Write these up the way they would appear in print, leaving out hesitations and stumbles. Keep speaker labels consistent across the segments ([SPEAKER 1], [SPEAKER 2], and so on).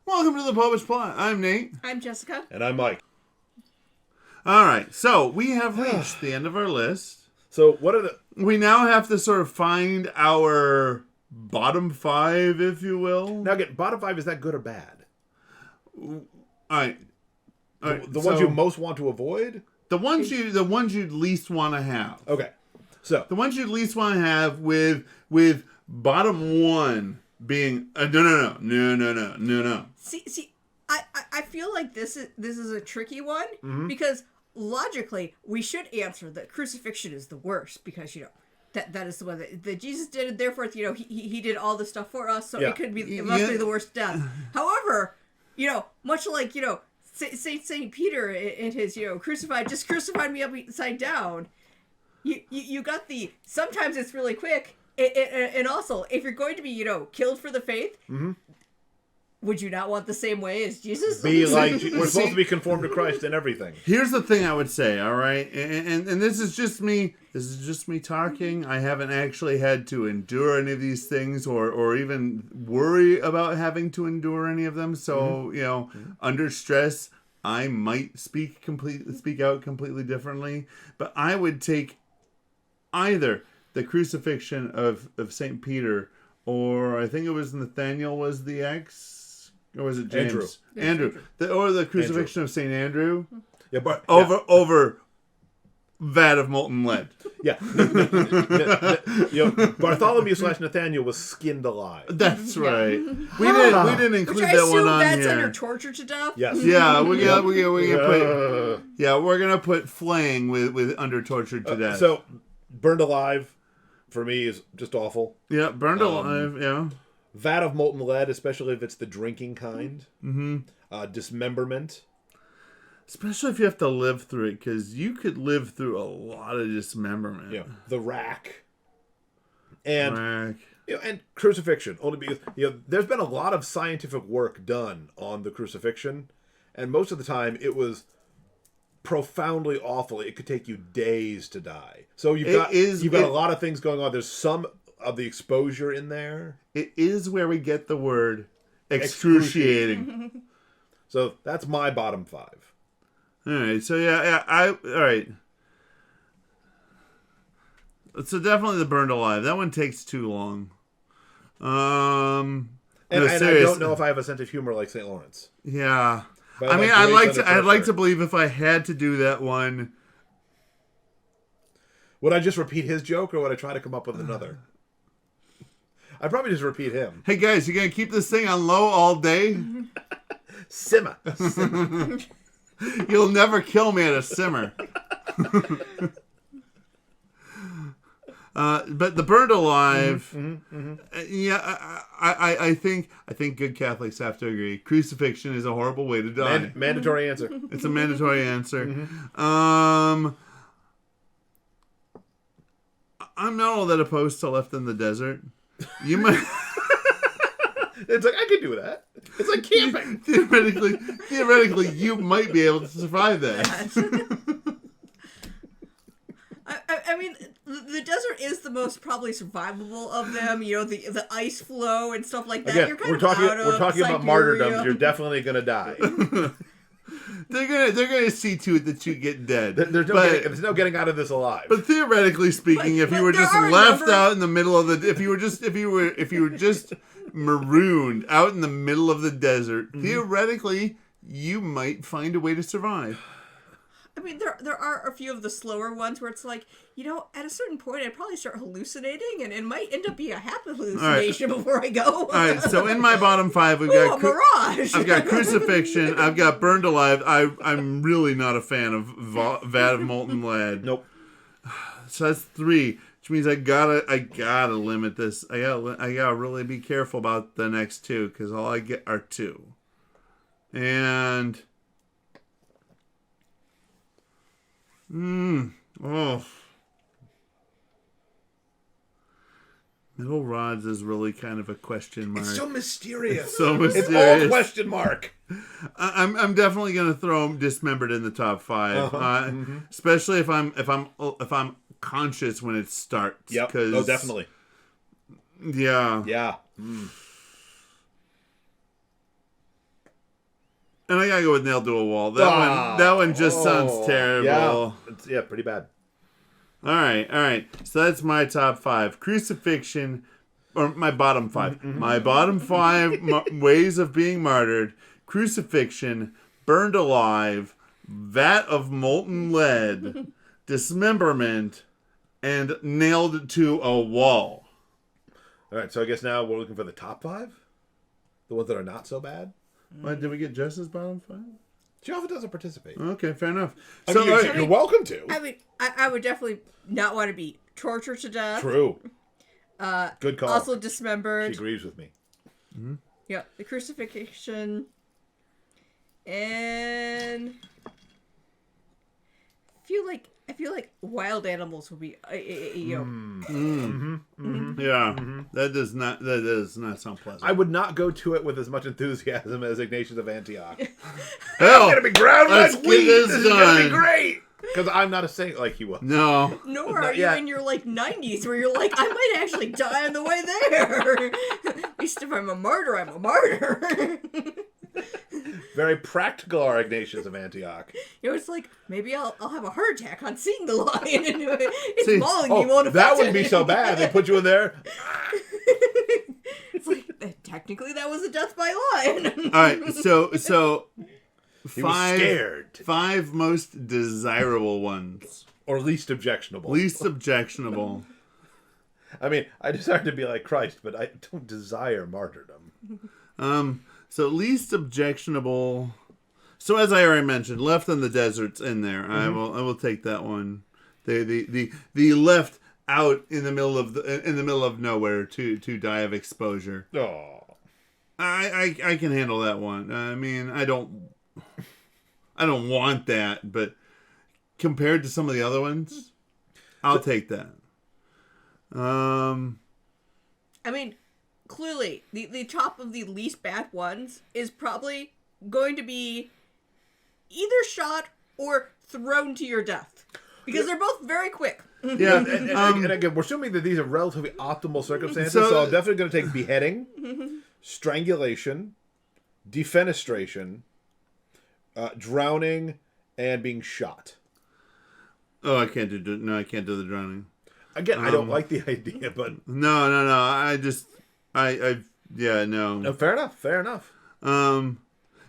[SPEAKER 1] Welcome to the Popish Plot. I'm Nate.
[SPEAKER 2] I'm Jessica.
[SPEAKER 3] And I'm Mike.
[SPEAKER 1] All right, so we have reached the end of our list.
[SPEAKER 3] So what are the...
[SPEAKER 1] We now have to sort of find our bottom five, if you will.
[SPEAKER 3] Now again, bottom five, is that good or bad?
[SPEAKER 1] All right.
[SPEAKER 3] The ones you most want to avoid?
[SPEAKER 1] The ones you'd least want to have.
[SPEAKER 3] Okay. So
[SPEAKER 1] the ones you'd least want to have with bottom one being no.
[SPEAKER 2] See, I feel like this is a tricky one because logically we should answer that crucifixion is the worst because that is the one that Jesus did, and therefore he did all this stuff for us, so it must be the worst death. However, much like Saint Peter in his crucified me upside down. You got the sometimes it's really quick, and also if you're going to be killed for the faith. Would you not want the same way as Jesus?
[SPEAKER 3] Be like, we're supposed to be conformed to Christ in everything.
[SPEAKER 1] Here's the thing I would say, all right? And this is just me. This is just me talking. I haven't actually had to endure any of these things or even worry about having to endure any of them. So, under stress, I might speak out completely differently. But I would take either the crucifixion of St. Peter, or I think it was Nathaniel was the ex. Or was it James? Andrew. Or the crucifixion of St. Andrew.
[SPEAKER 3] Yeah, but
[SPEAKER 1] over vat of molten lead.
[SPEAKER 3] Yeah. Bartholomew / Nathaniel was skinned alive.
[SPEAKER 1] That's right. We didn't include that one on
[SPEAKER 2] that's
[SPEAKER 1] here.
[SPEAKER 2] under torture to death.
[SPEAKER 3] Yes.
[SPEAKER 1] Yeah, we're gonna put flaying with under torture to death.
[SPEAKER 3] So burned alive for me is just awful.
[SPEAKER 1] Yeah, burned alive. Yeah.
[SPEAKER 3] Vat of molten lead, especially if it's the drinking kind. Dismemberment.
[SPEAKER 1] Especially if you have to live through it, because you could live through a lot of dismemberment.
[SPEAKER 3] Yeah, the rack. And and crucifixion. Only because there's been a lot of scientific work done on the crucifixion, and most of the time it was profoundly awful. It could take you days to die. So you've got a lot of things going on. There's some of the exposure in there.
[SPEAKER 1] It is where we get the word excruciating.
[SPEAKER 3] So that's my bottom five.
[SPEAKER 1] All right. So all right. So definitely the burned alive. That one takes too long.
[SPEAKER 3] And I don't know if I have a sense of humor like St. Lawrence.
[SPEAKER 1] Yeah.
[SPEAKER 3] But
[SPEAKER 1] I mean, I'd like to believe if I had to do that one.
[SPEAKER 3] Would I just repeat his joke, or would I try to come up with another? I'd probably just repeat him.
[SPEAKER 1] Hey guys, you gonna keep this thing on low all day?
[SPEAKER 3] Simmer.
[SPEAKER 1] You'll never kill me at a simmer. But the burned alive, I think good Catholics have to agree. Crucifixion is a horrible way to die.
[SPEAKER 3] Mandatory answer.
[SPEAKER 1] It's a mandatory answer. I'm not all that opposed to left in the desert. You might.
[SPEAKER 3] It's like, I could do that. It's like camping.
[SPEAKER 1] Theoretically, you might be able to survive that.
[SPEAKER 2] I mean, the desert is the most probably survivable of them. The ice flow and stuff like that.
[SPEAKER 3] Again,
[SPEAKER 2] You're
[SPEAKER 3] we're talking about martyrdoms. You're definitely gonna die.
[SPEAKER 1] They're gonna see to it that you get dead.
[SPEAKER 3] There's no getting out of this alive.
[SPEAKER 1] But theoretically speaking, if you were just left out in the middle of the, if you were just marooned out in the middle of the desert, theoretically you might find a way to survive.
[SPEAKER 2] I mean, there are a few of the slower ones where it's like, at a certain point I'd probably start hallucinating, and it might end up being a happy hallucination before I go.
[SPEAKER 1] All right, so in my bottom five, we've got
[SPEAKER 2] mirage.
[SPEAKER 1] I've got crucifixion. I've got burned alive. I'm really not a fan of vat of molten lead.
[SPEAKER 3] Nope.
[SPEAKER 1] So that's three, which means I gotta limit this. I gotta really be careful about the next two, because all I get are two, and. Middle rods is really kind of a question mark.
[SPEAKER 3] It's so mysterious.
[SPEAKER 1] It's so mysterious.
[SPEAKER 3] It's all question mark.
[SPEAKER 1] I'm definitely gonna throw dismembered in the top five, especially if I'm conscious when it starts.
[SPEAKER 3] Yep. Oh, definitely.
[SPEAKER 1] Yeah.
[SPEAKER 3] Yeah.
[SPEAKER 1] And I gotta go with nailed to a wall. That one just sounds terrible.
[SPEAKER 3] Yeah, pretty bad.
[SPEAKER 1] All right. So that's my top 5. Crucifixion, or my bottom 5. My bottom 5 ways of being martyred: crucifixion, burned alive, vat of molten lead, dismemberment, and nailed to a wall.
[SPEAKER 3] All right, so I guess now we're looking for the top 5? The ones that are not so bad?
[SPEAKER 1] What, did we get Jess's bottom 5?
[SPEAKER 3] She often doesn't participate.
[SPEAKER 1] Okay, fair enough.
[SPEAKER 3] I mean, you're welcome to.
[SPEAKER 2] I mean, I would definitely not want to be tortured to death.
[SPEAKER 3] True. Good call.
[SPEAKER 2] Also dismembered.
[SPEAKER 3] She agrees with me.
[SPEAKER 1] Mm-hmm.
[SPEAKER 2] Yeah, the crucifixion. And I feel like wild animals would be
[SPEAKER 1] Yeah, that does not sound pleasant.
[SPEAKER 3] I would not go to it with as much enthusiasm as Ignatius of Antioch.
[SPEAKER 1] Hell,
[SPEAKER 3] I'm gonna be ground
[SPEAKER 1] let's
[SPEAKER 3] like
[SPEAKER 1] get
[SPEAKER 3] wheat.
[SPEAKER 1] this
[SPEAKER 3] This is gonna be
[SPEAKER 1] done.
[SPEAKER 3] great. Because I'm not a saint like he was.
[SPEAKER 1] No.
[SPEAKER 2] Nor are you
[SPEAKER 3] yet.
[SPEAKER 2] in your 90s where you're like, I might actually die on the way there. At least if I'm a martyr, I'm a martyr.
[SPEAKER 3] Very practical, our Ignatius of Antioch.
[SPEAKER 2] It's like, maybe I'll have a heart attack on seeing the lion. It's mauling me, won't affect
[SPEAKER 3] that
[SPEAKER 2] it.
[SPEAKER 3] wouldn't be so bad. They put you in there.
[SPEAKER 2] It's like, technically that was a death by lion.
[SPEAKER 1] All right, so
[SPEAKER 3] He was scared.
[SPEAKER 1] 5 most desirable ones.
[SPEAKER 3] Or least objectionable.
[SPEAKER 1] Least objectionable.
[SPEAKER 3] I mean, I desire to be like Christ, but I don't desire martyrdom.
[SPEAKER 1] So least objectionable. So as I already mentioned, left in the desert's in there. I will take that one. The left out in the middle of nowhere to die of exposure.
[SPEAKER 3] Oh.
[SPEAKER 1] I can handle that one. I mean, I don't want that, but compared to some of the other ones, I'll take that.
[SPEAKER 2] I mean, clearly, the top of the least bad ones is probably going to be either shot or thrown to your death. Because they're both very quick.
[SPEAKER 1] Yeah.
[SPEAKER 3] And again, we're assuming that these are relatively optimal circumstances, so I'm definitely going to take beheading, strangulation, defenestration, drowning, and being shot.
[SPEAKER 1] Oh, I can't do the drowning.
[SPEAKER 3] Again, I don't like the idea, but
[SPEAKER 1] No. No.
[SPEAKER 3] fair enough.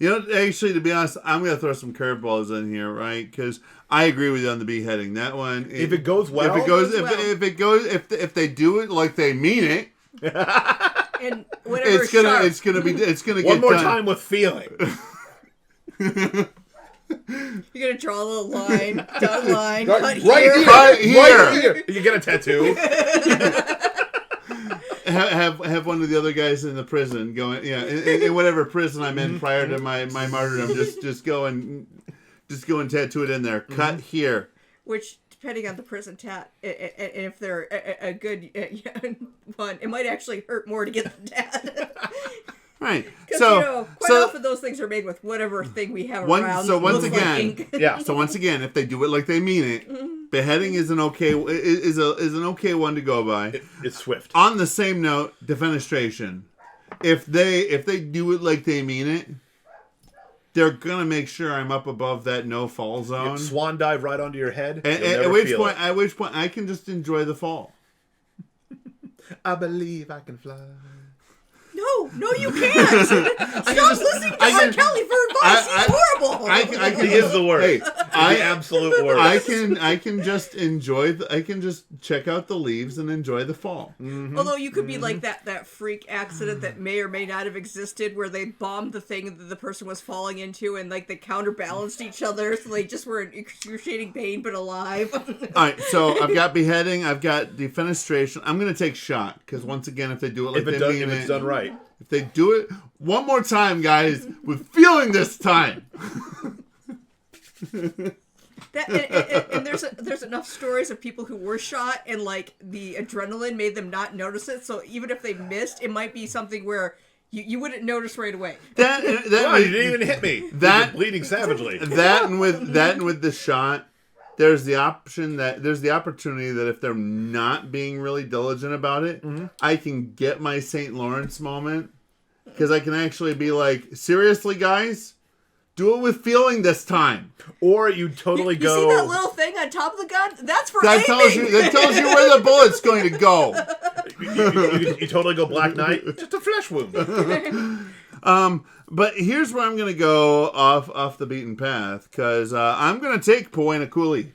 [SPEAKER 1] Actually, to be honest, I'm gonna throw some curveballs in here, right? Because I agree with you on the beheading. That one,
[SPEAKER 3] If it goes well,
[SPEAKER 1] if they do it like they mean it,
[SPEAKER 2] And whatever
[SPEAKER 1] it's gonna get
[SPEAKER 3] one more
[SPEAKER 1] done.
[SPEAKER 3] time with feeling.
[SPEAKER 2] You're gonna draw a little line, dotted line,
[SPEAKER 3] Right
[SPEAKER 2] cut here.
[SPEAKER 1] Right here.
[SPEAKER 3] You get a tattoo.
[SPEAKER 1] Have one of the other guys in the prison going, in whatever prison I'm in prior to my martyrdom, just go and tattoo it in there. Cut here.
[SPEAKER 2] Which, depending on the prison tat, and if they're a good one, it might actually hurt more to get the tat.
[SPEAKER 1] Right.
[SPEAKER 2] Because quite often those things are made with whatever thing we have around.
[SPEAKER 1] So once
[SPEAKER 2] looks like
[SPEAKER 1] again,
[SPEAKER 2] ink.
[SPEAKER 1] So once again, if they do it like they mean it, beheading is an okay one to go by.
[SPEAKER 3] It's swift.
[SPEAKER 1] On the same note, defenestration. If they do it like they mean it, they're gonna make sure I'm up above that no fall zone.
[SPEAKER 3] Swan dive right onto your head.
[SPEAKER 1] At which point I can just enjoy the fall.
[SPEAKER 3] I believe I can fly.
[SPEAKER 2] No, you can't. Stop listening to R. Kelly for advice. He's horrible.
[SPEAKER 3] He is the worst.
[SPEAKER 1] Hey,
[SPEAKER 3] the absolute worst.
[SPEAKER 1] I can just enjoy. I can just check out the leaves and enjoy the fall.
[SPEAKER 2] Mm-hmm. Although you could be like that freak accident that may or may not have existed, where they bombed the thing that the person was falling into, and like they counterbalanced each other, so they just were in excruciating pain but alive.
[SPEAKER 1] All right, so I've got beheading. I've got defenestration. I'm gonna take shot because once again, if they do it like they mean it,
[SPEAKER 3] if it's done right.
[SPEAKER 1] If they do it one more time, guys, with feeling this time.
[SPEAKER 2] And there's enough stories of people who were shot and like the adrenaline made them not notice it. So even if they missed, it might be something where you wouldn't notice right away.
[SPEAKER 3] Wow, you didn't even hit me. You're bleeding savagely.
[SPEAKER 1] That and with the shot, there's the opportunity that if they're not being really diligent about it, I can get my St. Lawrence moment because I can actually be like, seriously, guys, Do it with feeling this time.
[SPEAKER 3] Or you totally
[SPEAKER 2] You
[SPEAKER 3] go.
[SPEAKER 2] see that little thing on top of the gun? That's for
[SPEAKER 1] That
[SPEAKER 2] aiming.
[SPEAKER 1] tells you where the bullet's going to go.
[SPEAKER 3] You totally go Black Knight. Just a flesh wound.
[SPEAKER 1] But here's where I'm going to go off the beaten path, because I'm going to take Poena Cooley.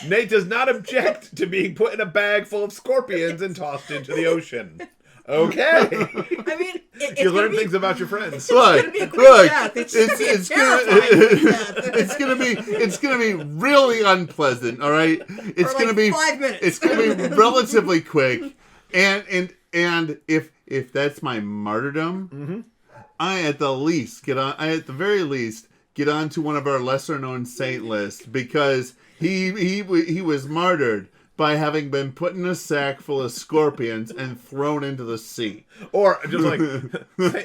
[SPEAKER 3] Nate does not object to being put in a bag full of scorpions and tossed into the ocean. Okay.
[SPEAKER 2] I mean,
[SPEAKER 3] You learn things about your friends.
[SPEAKER 2] It's gonna be a quick death. It's
[SPEAKER 1] gonna be really unpleasant. All right, it's
[SPEAKER 2] For
[SPEAKER 1] gonna
[SPEAKER 2] like
[SPEAKER 1] be
[SPEAKER 2] 5 minutes.
[SPEAKER 1] It's gonna be relatively quick, and if that's my martyrdom, I at the very least get onto one of our lesser known saint lists, because he was martyred by having been put in a sack full of scorpions and thrown into the sea.
[SPEAKER 3] Or just like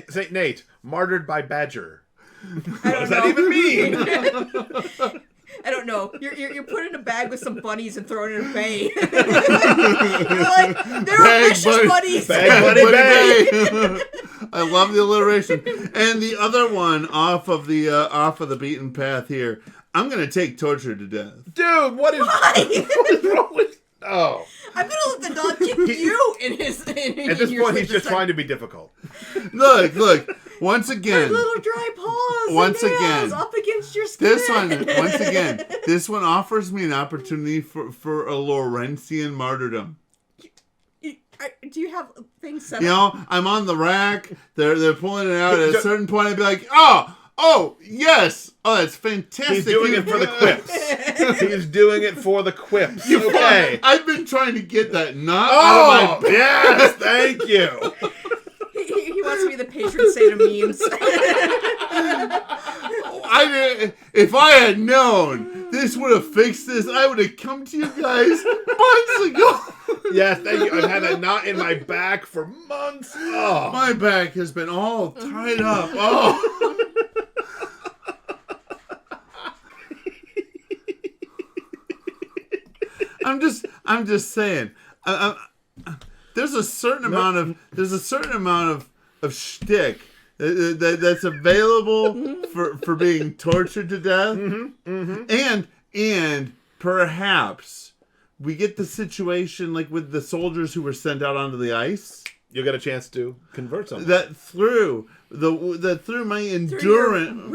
[SPEAKER 3] Saint Nate, martyred by badger.
[SPEAKER 2] I
[SPEAKER 3] What does that even mean?
[SPEAKER 2] I don't know. You're put in a bag with some bunnies and thrown in a bay. You're like, they're vicious bunnies.
[SPEAKER 3] Bag buddy bay.
[SPEAKER 1] I love the alliteration. And the other one off of the beaten path here, I'm gonna take torture to death.
[SPEAKER 3] Dude, what is wrong with? Oh.
[SPEAKER 2] I'm gonna let the dog kick you in his.
[SPEAKER 3] At this point, he's just trying to be difficult.
[SPEAKER 1] Look. Once again,
[SPEAKER 2] little dry paws.
[SPEAKER 1] Once
[SPEAKER 2] and nails
[SPEAKER 1] again,
[SPEAKER 2] up against your skin.
[SPEAKER 1] This one offers me an opportunity for a Laurentian martyrdom.
[SPEAKER 2] Do you have things set
[SPEAKER 1] You
[SPEAKER 2] up?
[SPEAKER 1] know, I'm on the rack. They're pulling it out. At a certain point, I'd be like, oh, yes. Oh, that's fantastic.
[SPEAKER 3] He's doing it for the quips. He's doing it for the quips. Okay.
[SPEAKER 1] I've been trying to get that knot out of my
[SPEAKER 3] yes, thank you.
[SPEAKER 2] He wants to be the patron saint of memes.
[SPEAKER 1] If I had known this would have fixed this, I would have come to you guys months ago.
[SPEAKER 3] Yes, thank you. I've had that knot in my back for months. Oh.
[SPEAKER 1] My back has been all tied up. Oh. I'm just saying. There's a certain amount of shtick that's available for being tortured to death, and perhaps we get the situation like with the soldiers who were sent out onto the ice.
[SPEAKER 3] You'll get a chance to convert someone.
[SPEAKER 1] That through my endurance,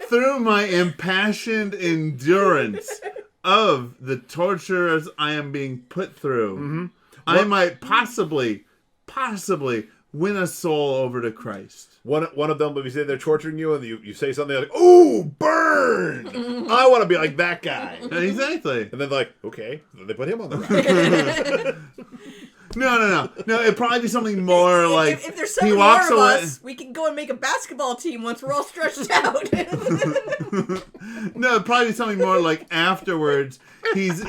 [SPEAKER 1] through my impassioned endurance of the tortures I am being put through, I might possibly win a soul over to Christ.
[SPEAKER 3] One of them, if you say they're torturing you and you say something like, "Ooh, burn!" I want to be like that guy.
[SPEAKER 1] Exactly.
[SPEAKER 3] And then like, okay, then they put him on the rack.
[SPEAKER 1] No. It'd probably be something more like
[SPEAKER 2] if there's 7 more of us, we can go and make a basketball team once we're all stretched out.
[SPEAKER 1] No, it'd probably be something more like afterwards. He's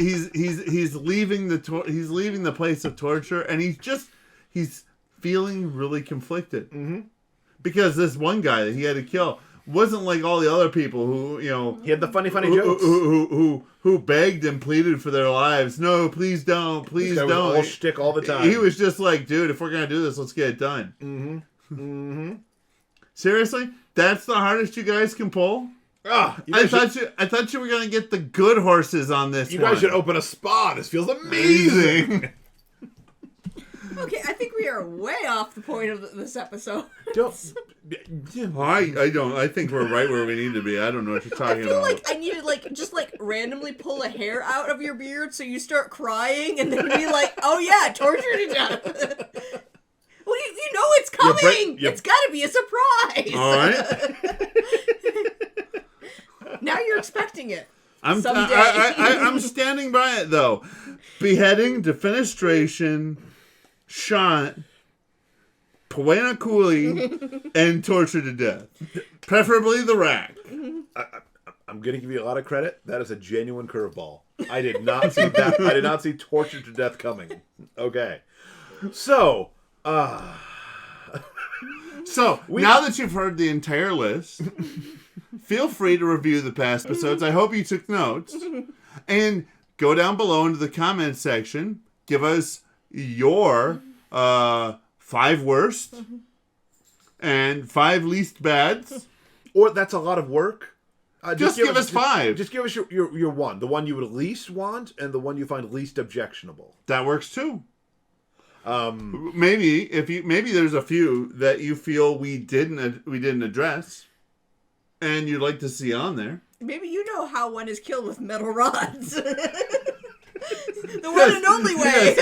[SPEAKER 1] leaving the place of torture, and he's feeling really conflicted because this one guy that he had to kill wasn't like all the other people who,
[SPEAKER 3] he had the funny jokes.
[SPEAKER 1] Who begged and pleaded for their lives. No, please don't, please
[SPEAKER 3] this guy
[SPEAKER 1] don't.
[SPEAKER 3] Was all shtick all the time.
[SPEAKER 1] He was just like, dude, if we're gonna do this, let's get it done. Seriously, that's the hardest you guys can pull. I thought you were gonna get the good horses on this.
[SPEAKER 3] You guys should open a spa. This feels amazing.
[SPEAKER 2] Okay, I think we are way off the point of this episode.
[SPEAKER 1] I don't. I think we're right where we need to be. I don't know what you're talking about.
[SPEAKER 2] I feel like I need to just randomly pull a hair out of your beard so you start crying and then be like, "Oh yeah, torture to death." Well, you know it's coming. It's got to be a surprise.
[SPEAKER 1] All right.
[SPEAKER 2] Now you're expecting it.
[SPEAKER 1] I'm standing by it though. Beheading, defenestration, shot, Poena Cooley, and torture to death. Preferably the rack.
[SPEAKER 3] I'm going to give you a lot of credit. That is a genuine curveball. I did not see that. I did not see torture to death coming. Okay. So,
[SPEAKER 1] now that you've heard the entire list, feel free to review the past episodes. I hope you took notes. And go down below into the comments section. Give us your 5 worst, and 5 least bads.
[SPEAKER 3] Or that's a lot of work.
[SPEAKER 1] Just give us 5.
[SPEAKER 3] Just give us your one. The one you would least want and the one you find least objectionable.
[SPEAKER 1] That works too. Maybe there's a few that you feel we didn't address, and you'd like to see on there.
[SPEAKER 2] Maybe you know how one is killed with metal rods. The one and only way.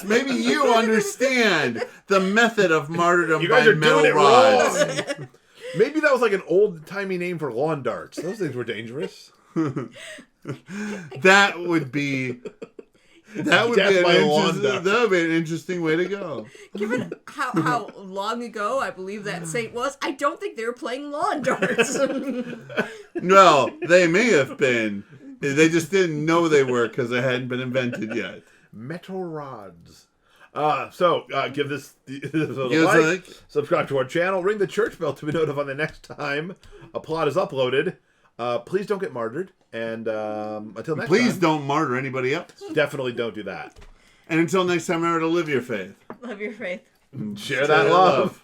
[SPEAKER 1] Maybe you understand the meth of martyrdom
[SPEAKER 3] You guys
[SPEAKER 1] by
[SPEAKER 3] are
[SPEAKER 1] metal
[SPEAKER 3] doing it
[SPEAKER 1] rods.
[SPEAKER 3] wrong. Maybe that was like an old-timey name for lawn darts. Those things were dangerous.
[SPEAKER 1] That would be an interesting way to go.
[SPEAKER 2] Given how long ago I believe that saint was, I don't think they were playing lawn darts.
[SPEAKER 1] Well, they may have been. They just didn't know they were because they hadn't been invented yet.
[SPEAKER 3] Metal rods. Give this a like, subscribe to our channel, ring the church bell to be notified the next time a plot is uploaded. Please don't get martyred, and until next time,
[SPEAKER 1] please don't martyr anybody else.
[SPEAKER 3] Definitely don't do that.
[SPEAKER 1] And until next time, remember to live your faith.
[SPEAKER 2] Love your faith.
[SPEAKER 3] Share that love.